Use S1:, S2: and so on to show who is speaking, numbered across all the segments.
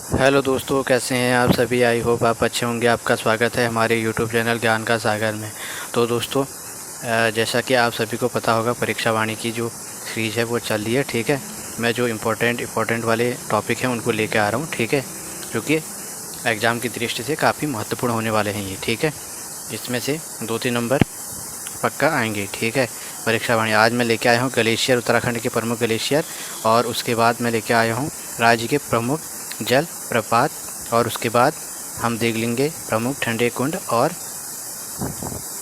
S1: Hello दोस्तों, कैसे हैं आप सभी। आई होप आप अच्छे होंगे। आपका स्वागत है हमारे यूट्यूब चैनल ज्ञान का सागर में। तो दोस्तों, जैसा कि आप सभी को पता होगा, परीक्षा वाणी की जो सीरीज़ है वो चल रही है। ठीक है, मैं जो इम्पोर्टेंट वाले टॉपिक हैं उनको लेकर आ रहा हूँ। ठीक है, जो कि एग्ज़ाम की दृष्टि से काफ़ी महत्वपूर्ण होने वाले हैं ये। ठीक है, इसमें से 2-3 नंबर पक्का आएंगे। ठीक है, परीक्षा वाणी आज मैं लेके आया हूँ ग्लेशियर, उत्तराखंड के प्रमुख ग्लेशियर, और उसके बाद मैं लेके आया हूँ राज्य के प्रमुख जल प्रपात, और उसके बाद हम देख लेंगे प्रमुख ठंडे कुंड और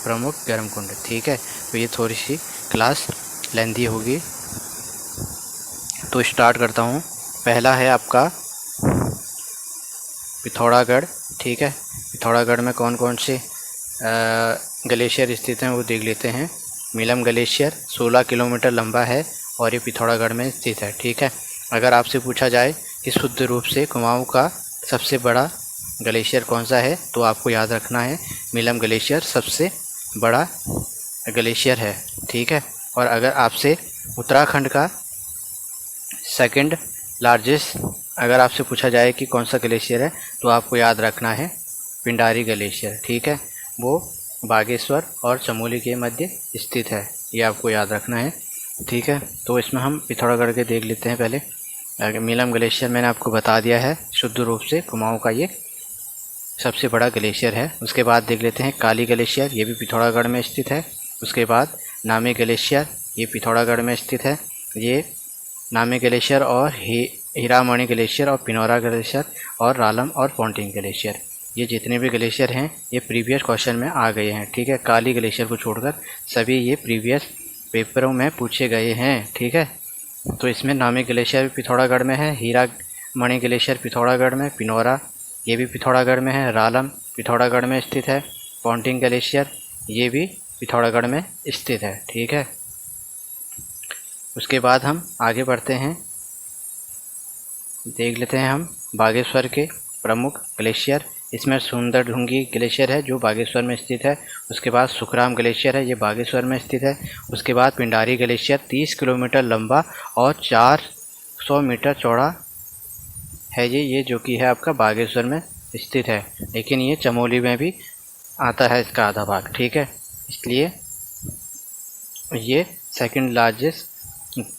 S1: प्रमुख गर्म कुंड। ठीक है, तो ये थोड़ी सी क्लास लेंथी होगी, तो स्टार्ट करता हूँ। पहला है आपका पिथौरागढ़। ठीक है, पिथौरागढ़ में कौन कौन से ग्लेशियर स्थित हैं वो देख लेते हैं। मीलम ग्लेशियर 16 किलोमीटर लंबा है और ये पिथौरागढ़ में स्थित है। ठीक है, अगर आपसे पूछा जाए कि शुद्ध रूप से कुमाऊं का सबसे बड़ा ग्लेशियर कौन सा है, तो आपको याद रखना है मीलम ग्लेशियर सबसे बड़ा ग्लेशियर है। ठीक है, और अगर आपसे उत्तराखंड का सेकंड लार्जेस्ट अगर आपसे पूछा जाए कि कौन सा ग्लेशियर है, तो आपको याद रखना है पिंडारी ग्लेशियर। ठीक है, वो बागेश्वर और चमोली के मध्य स्थित है, ये आपको याद रखना है। ठीक है, तो इसमें हम पिथौरागढ़ के देख लेते हैं। पहले मीलम ग्लेशियर मैंने आपको बता दिया है, शुद्ध रूप से कुमाऊं का ये सबसे बड़ा ग्लेशियर है। उसके बाद देख लेते हैं काली ग्लेशियर, ये भी पिथौरागढ़ में स्थित है। उसके बाद नामी ग्लेशियर, ये पिथौरागढ़ में स्थित है। ये नामी ग्लेशियर और हीरामणि ग्लेशियर और पिनौरा ग्लेशियर और रालम और पोंटिंग ग्लेशियर, ये जितने भी ग्लेशियर हैं ये प्रीवियस क्वेश्चन में आ गए हैं। ठीक है, काली ग्लेशियर को छोड़कर सभी ये प्रीवियस पेपरों में पूछे गए हैं। ठीक है, तो इसमें नामी ग्लेशियर भी पिथौरागढ़ में है, हीरामणि ग्लेशियर पिथौरागढ़ में, पिनौरा ये भी पिथौरागढ़ में है, रालम पिथौरागढ़ में स्थित है, पोंटिंग ग्लेशियर ये भी पिथौरागढ़ में स्थित है। ठीक है, उसके बाद हम आगे बढ़ते हैं, देख लेते हैं हम बागेश्वर के प्रमुख ग्लेशियर। इसमें सुंदरढुंगी ग्लेशियर है जो बागेश्वर में स्थित है। उसके बाद सुखराम ग्लेशियर है, ये बागेश्वर में स्थित है। उसके बाद पिंडारी ग्लेशियर 30 किलोमीटर लंबा और 400 मीटर चौड़ा है ये जो कि है आपका बागेश्वर में स्थित है, लेकिन ये चमोली में भी आता है इसका आधा भाग। ठीक है, इसलिए ये सेकंड लार्जेस्ट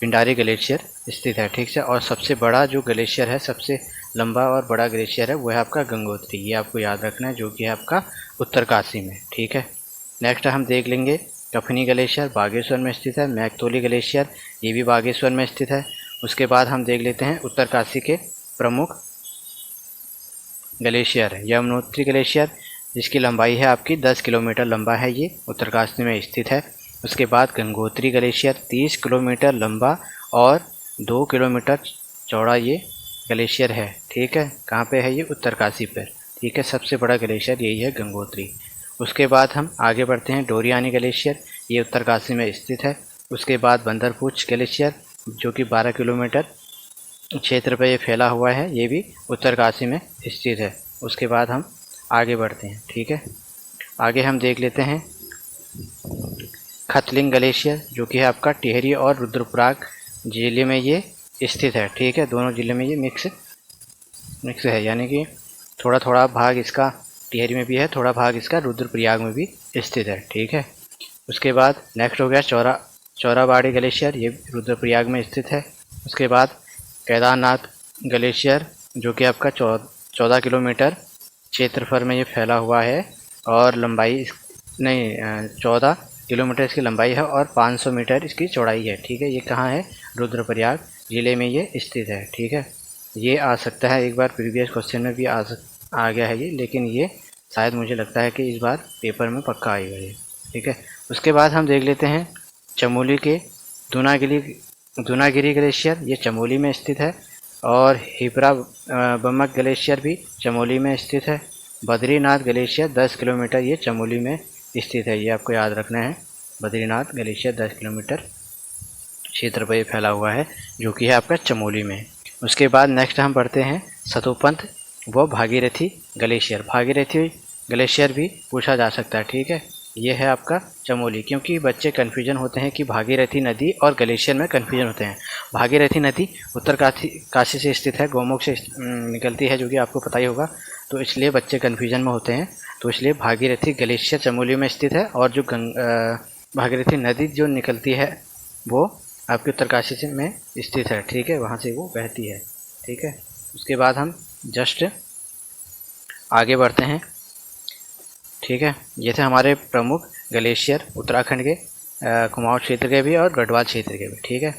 S1: पिंडारी ग्लेशियर स्थित है। ठीक है, और सबसे बड़ा जो ग्लेशियर है, सबसे लंबा और बड़ा ग्लेशियर है वो है आपका गंगोत्री, ये आपको याद रखना है, जो कि है आपका उत्तरकाशी में। ठीक है, नेक्स्ट हम देख लेंगे कफनी ग्लेशियर, बागेश्वर में स्थित है। मैकतोली ग्लेशियर ये भी बागेश्वर में स्थित है। उसके बाद हम देख लेते हैं उत्तरकाशी के प्रमुख ग्लेशियर, यमुनोत्री ग्लेशियर जिसकी लंबाई है आपकी 10 किलोमीटर लंबा है, ये उत्तरकाशी में स्थित है। उसके बाद गंगोत्री ग्लेशियर 30 किलोमीटर लंबा और 2 किलोमीटर चौड़ा ये ग्लेशियर है। ठीक है, कहाँ पे है ये? उत्तरकाशी पर। ठीक है, सबसे बड़ा ग्लेशियर यही है गंगोत्री। उसके बाद हम आगे बढ़ते हैं डोरियानी ग्लेशियर, ये उत्तरकाशी में स्थित है। उसके बाद बंदरपूछ ग्लेशियर जो कि 12 किलोमीटर क्षेत्र पर ये फैला हुआ है, ये भी उत्तरकाशी में स्थित है। उसके बाद हम आगे बढ़ते हैं। ठीक है, आगे हम देख लेते हैं खतलिंग ग्लेशियर जो कि है आपका टिहरी और रुद्रप्रयाग जिले में ये स्थित है। ठीक है, दोनों जिले में ये मिक्स है, यानी कि थोड़ा थोड़ा भाग इसका टिहरी में भी है, थोड़ा भाग इसका रुद्रप्रयाग में भी स्थित है। ठीक है, उसके बाद नेक्स्ट हो गया चौराबाड़ी ग्लेशियर, ये रुद्रप्रयाग में स्थित है। उसके बाद केदारनाथ ग्लेशियर जो कि आपका 14 किलोमीटर क्षेत्रफल में ये फैला हुआ है और लंबाई 14 किलोमीटर इसकी लंबाई है और 500 मीटर इसकी चौड़ाई है। ठीक है, ये कहाँ है? रुद्रप्रयाग जिले में ये स्थित है। ठीक है, ये आ सकता है, एक बार प्रीवियस क्वेश्चन में भी आ गया है ये, लेकिन ये शायद मुझे लगता है कि इस बार पेपर में पक्का आएगा ये। ठीक है, उसके बाद हम देख लेते हैं चमोली के दूनागिरी ग्लेशियर, ये चमोली में स्थित है। और हिपरा बमक ग्लेशियर भी चमोली में स्थित है। बद्रीनाथ ग्लेशियर 10 किलोमीटर ये चमोली में स्थित है, ये आपको याद रखना है। बद्रीनाथ ग्लेशियर 10 किलोमीटर क्षेत्र पर फैला हुआ है जो कि है आपका चमोली में। उसके बाद नेक्स्ट हम बढ़ते हैं सतोपंथ व भागीरथी ग्लेशियर। भागीरथी ग्लेशियर भी पूछा जा सकता है। ठीक है, ये है आपका चमोली, क्योंकि बच्चे कन्फ्यूजन होते हैं कि भागीरथी नदी और ग्लेशियर में कन्फ्यूजन होते हैं। भागीरथी नदी उत्तर काशी से स्थित है, गौमुख से निकलती है, जो कि आपको पता ही होगा, तो इसलिए बच्चे कन्फ्यूजन में होते हैं। तो इसलिए भागीरथी ग्लेशियर चमोली में स्थित है, और जो भागीरथी नदी जो निकलती है वो आपके उत्तरकाशी से में स्थित है, ठीक है, वहाँ से वो बहती है, ठीक है। उसके बाद हम जस्ट आगे बढ़ते हैं, ठीक है। ये थे हमारे प्रमुख ग्लेशियर उत्तराखंड के, कुमाऊं क्षेत्र के भी और गढ़वाल क्षेत्र के भी, ठीक है।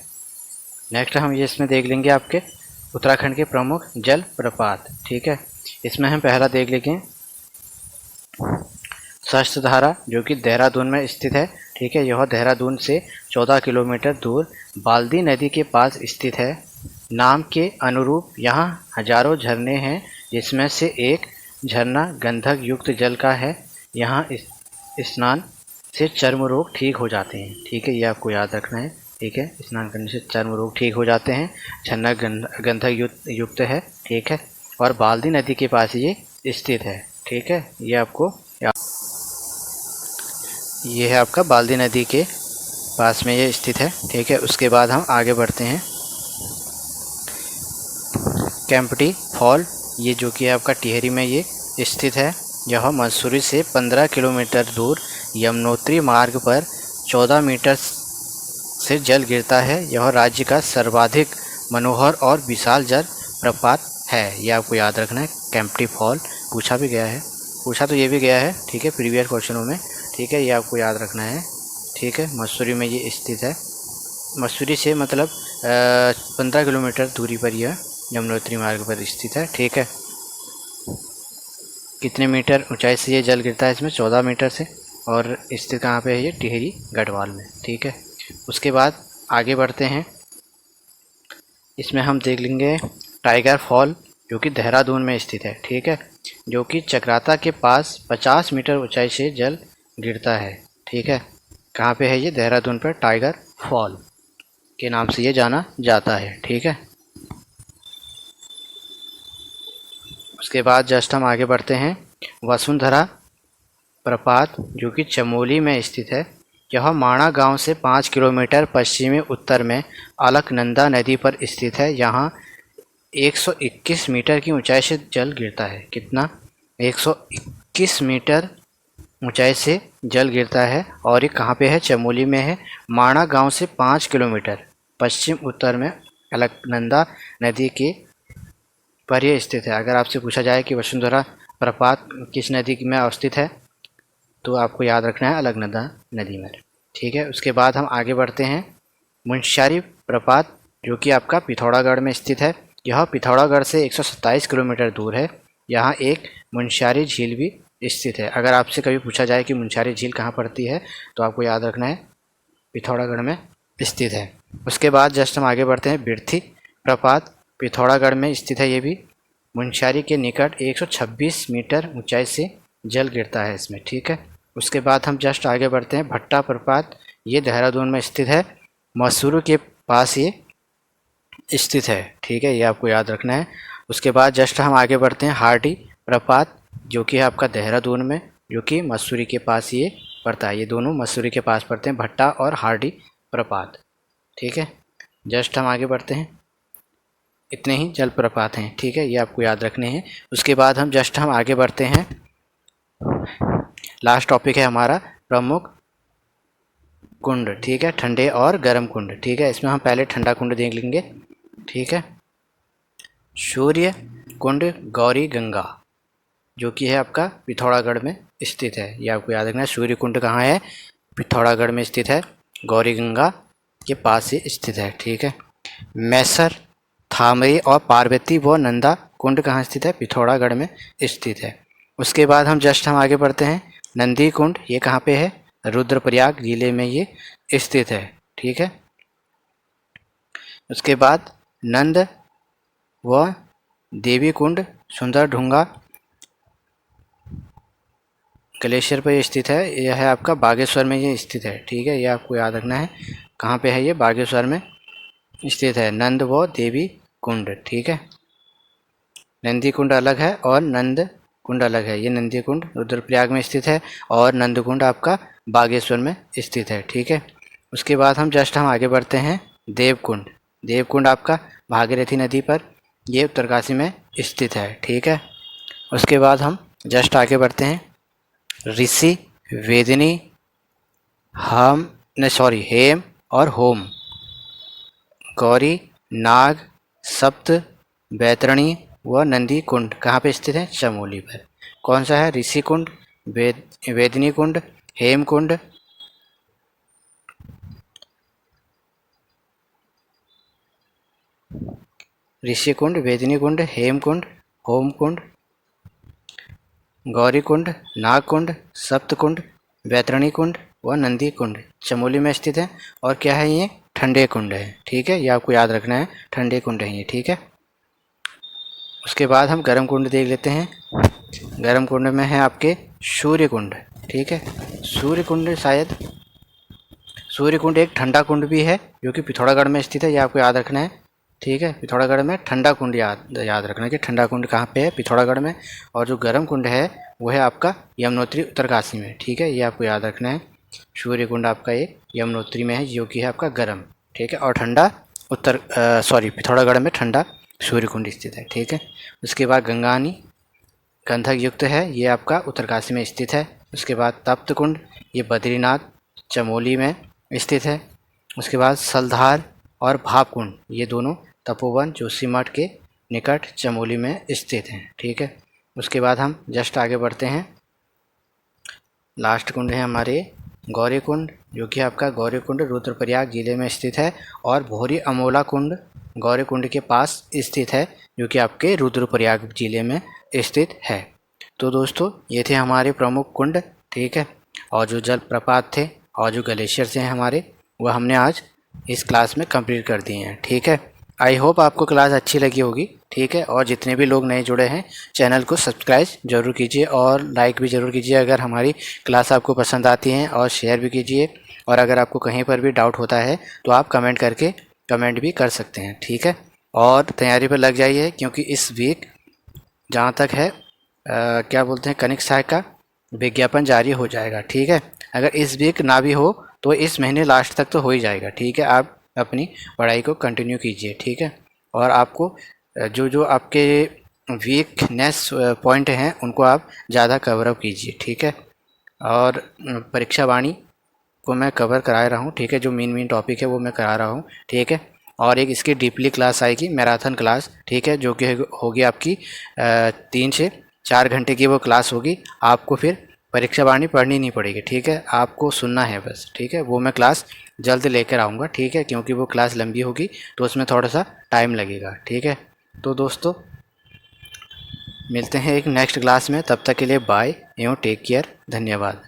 S1: नेक्स्ट हम ये इसमें देख लेंगे आपके उत्तराखंड के प्रमुख जल प्रपात, ठीक है। इसमें हम पहला देख लेंगे सहस्त्रधारा, जो कि देहरादून में स्थित है, ठीक है। यह देहरादून से 14 किलोमीटर दूर बाल्दी नदी के पास स्थित है। नाम के अनुरूप यहाँ हजारों झरने हैं, जिसमें से एक झरना गंधक युक्त जल का है। यहाँ स्नान से चर्म रोग ठीक हो जाते हैं, ठीक है, ये आपको याद रखना है, ठीक है। स्नान करने से चर्म रोग ठीक हो जाते हैं। झरना गंधक युक्त है, ठीक है, और बाल्दी नदी के पास ये स्थित है, ठीक है। ये है आपका बाल्दी नदी के पास में ये स्थित है, ठीक है। उसके बाद हम आगे बढ़ते हैं। केम्प्टी फॉल, ये जो कि आपका टिहरी में ये स्थित है। यह मसूरी से 15 किलोमीटर दूर यमुनोत्री मार्ग पर 14 मीटर से जल गिरता है। यह राज्य का सर्वाधिक मनोहर और विशाल जल प्रपात है, ये आपको याद रखना है। केम्प्टी फॉल पूछा तो ये भी गया है, ठीक है, प्रीवियस क्वेश्चनों में, ठीक है, ये आपको याद रखना है, ठीक है। मसूरी में ये स्थित है। मसूरी से मतलब 15 किलोमीटर दूरी पर यह यमुनोत्री मार्ग पर स्थित है, ठीक है। कितने मीटर ऊंचाई से ये जल गिरता है इसमें? 14 मीटर से, और स्थित कहाँ पे है ये? टिहरी गढ़वाल में, ठीक है। उसके बाद आगे बढ़ते हैं। इसमें हम देख लेंगे टाइगर फॉल, जो कि देहरादून में स्थित है, ठीक है, जो कि चक्राता के पास 50 मीटर ऊंचाई से जल गिरता है, ठीक है। कहाँ पे है ये? देहरादून पर टाइगर फॉल के नाम से ये जाना जाता है, ठीक है। उसके बाद जस्ट हम आगे बढ़ते हैं। वसुंधरा प्रपात, जो कि चमोली में स्थित है। यह माणा गांव से 5 किलोमीटर पश्चिमी उत्तर में अलकनंदा नदी पर स्थित है। यहाँ 121 मीटर की ऊंचाई से जल गिरता है। कितना? 121 मीटर ऊंचाई से जल गिरता है, और ये कहाँ पे है? चमोली में है। माणा गांव से 5 किलोमीटर पश्चिम उत्तर में अलकनंदा नदी के पर यह स्थित है। अगर आपसे पूछा जाए कि वसुंधरा प्रपात किस नदी में अवस्थित है, तो आपको याद रखना है अलकनंदा नदी में, ठीक है। उसके बाद हम आगे बढ़ते हैं। मुंशियारी प्रपात, जो कि आपका पिथौरागढ़ में स्थित है। यह पिथौरागढ़ से 127 किलोमीटर दूर है। यहाँ एक मुंशियारी झील भी स्थित है। अगर आपसे कभी पूछा जाए कि मुंशियारी झील कहाँ पड़ती है, तो आपको याद रखना है पिथौरागढ़ में स्थित है। उसके बाद जस्ट हम आगे बढ़ते हैं। बिरथी प्रपात पिथौरागढ़ में स्थित है। ये भी मुंशियारी के निकट 126 मीटर ऊंचाई से जल गिरता है इसमें, ठीक है। उसके बाद हम जस्ट आगे बढ़ते हैं। भट्टा प्रपात, ये देहरादून में स्थित है। मसूरू के पास ये स्थित है, ठीक है, ये आपको याद रखना है। उसके बाद जस्ट हम आगे बढ़ते हैं। हार्डी प्रपात, जो कि है आपका देहरादून में, जो कि मसूरी के पास ये पड़ता है। ये दोनों मसूरी के पास पड़ते हैं, भट्टा और हार्डी प्रपात, ठीक है। जस्ट हम आगे बढ़ते हैं। इतने ही जलप्रपात हैं, ठीक है, ये आपको याद रखने हैं। उसके बाद हम आगे बढ़ते हैं। लास्ट टॉपिक है हमारा प्रमुख कुंड, ठीक है, ठंडे और गर्म कुंड, ठीक है। इसमें हम पहले ठंडा कुंड देख लेंगे, ठीक है। सूर्य कुंड गौरी गंगा, जो कि है आपका पिथौरागढ़ में स्थित है। ये आपको याद रखना है। सूर्य कुंड कहाँ है? पिथौरागढ़ में स्थित है, गौरी गंगा के पास ही स्थित है, ठीक है। मैसर थामरी और पार्वती व नंदा कुंड कहाँ स्थित है? पिथौरागढ़ में स्थित है। उसके बाद हम आगे बढ़ते हैं। नंदी कुंड, ये कहाँ पे है? रुद्रप्रयाग जिले में ये स्थित है, ठीक है। उसके बाद नंद व देवी कुंड सुंदर ढूंगा ग्लेशियर पर स्थित है। यह है आपका बागेश्वर में ये स्थित है, ठीक है, ये आपको याद रखना है। कहाँ पे है ये? बागेश्वर में स्थित है, नंद व देवी कुंड, ठीक है। नंदी कुंड अलग है और नंद कुंड अलग है। ये नंदी कुंड रुद्रप्रयाग में स्थित है और नंद कुंड आपका बागेश्वर में स्थित है, ठीक है। उसके बाद हम आगे बढ़ते हैं देवकुंड। देवकुंड आपका भागीरथी नदी पर, ये उत्तरकाशी में स्थित है, ठीक है। उसके बाद हम जस्ट आगे बढ़ते हैं ऋषि, वेदिनी, हेम और होम, गौरी, नाग, सप्त, बैतरणी व नंदी कुंड कहाँ पे स्थित है? चमोली पर। कौन सा है? ऋषि कुंड, वेदिनी कुंड, हेम कुंड, ऋषि कुंड, वेदिनी कुंड, हेम कुंड, होम कुंड, गौरी कुंड, नाग कुंड, सप्त कुंड, बैतरणी कुंड व नंदी कुंड चमोली में स्थित है। और क्या है? ये ठंडे कुंड है, ठीक है। ये आपको याद रखना है, ठंडे कुंड है ये, ठीक है। उसके बाद हम गर्म कुंड देख लेते हैं। गर्म कुंड में है आपके सूर्य कुंड, ठीक है। सूर्य कुंड एक ठंडा कुंड भी है जो कि पिथौरागढ़ में स्थित है, ये आपको याद रखना है, ठीक है। पिथौरागढ़ में ठंडा कुंड याद रखना है कि ठंडा कुंड कहाँ पे है? पिथौरागढ़ में। और जो गर्म कुंड है वो है आपका यमुनोत्री उत्तरकाशी में, ठीक है। ये आपको याद रखना है। सूर्य कुंड आपका एक यमुनोत्री में है जो कि है आपका गर्म, ठीक है। और ठंडा पिथौरागढ़ में ठंडा सूर्य कुंड स्थित है, ठीक है। उसके बाद गंगानी गंधक युक्त है, ये आपका उत्तरकाशी में स्थित है। उसके बाद तप्त कुंड, ये बद्रीनाथ चमोली में स्थित है। उसके बाद सलधार और भाप कुंड, ये दोनों तपोवन जोशीमठ के निकट चमोली में स्थित हैं, ठीक है। उसके बाद हम जस्ट आगे बढ़ते हैं। लास्ट कुंड है हमारे गौरी कुंड, जो कि आपका गौरी कुंड रुद्रप्रयाग जिले में स्थित है। और भोरी अमोला कुंड गौरी कुंड के पास स्थित है, जो कि आपके रुद्रप्रयाग जिले में स्थित है। तो दोस्तों ये थे हमारे प्रमुख कुंड, ठीक है। और जो जलप्रपात थे और जो ग्लेशियर थे हमारे, वह हमने आज इस क्लास में कंप्लीट कर दिए हैं, ठीक है। आई होप आपको क्लास अच्छी लगी होगी, ठीक है। और जितने भी लोग नए जुड़े हैं चैनल को सब्सक्राइब जरूर कीजिए और लाइक भी ज़रूर कीजिए अगर हमारी क्लास आपको पसंद आती है, और शेयर भी कीजिए। और अगर आपको कहीं पर भी डाउट होता है तो आप कमेंट भी कर सकते हैं, ठीक है। और तैयारी पर लग जाइए, क्योंकि इस वीक जहाँ तक है क्या बोलते हैं, कनिक सहायक का विज्ञापन जारी हो जाएगा, ठीक है। अगर इस वीक ना भी हो तो इस महीने लास्ट तक तो हो ही जाएगा, ठीक है। आप अपनी पढ़ाई को कंटिन्यू कीजिए, ठीक है। और आपको जो जो आपके वीकनेस पॉइंट हैं उनको आप ज़्यादा कवर अप कीजिए, ठीक है। और परीक्षा वाणी को मैं कवर करा रहा हूँ, ठीक है। जो मेन टॉपिक है वो मैं करा रहा हूँ, ठीक है। और एक इसकी डीपली क्लास आएगी, मैराथन क्लास, ठीक है, जो कि होगी आपकी 3 से 4 घंटे की वो क्लास होगी। आपको फिर परीक्षा वाणी पढ़नी नहीं पड़ेगी, ठीक है। आपको सुनना है बस, ठीक है। वो मैं क्लास जल्द लेकर आऊँगा, ठीक है, क्योंकि वो क्लास लंबी होगी तो उसमें थोड़ा सा टाइम लगेगा, ठीक है। तो दोस्तों मिलते हैं एक नेक्स्ट क्लास में, तब तक के लिए बाय एवं टेक केयर, धन्यवाद।